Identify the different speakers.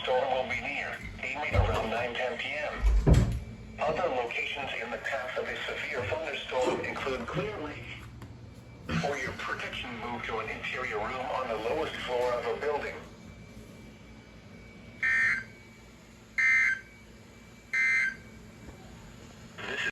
Speaker 1: thunderstorm will be near, aiming around 9:10 p.m. Other locations in the path of a severe thunderstorm include Clear Lake. For your protection, move to an interior room on the lowest floor of a building.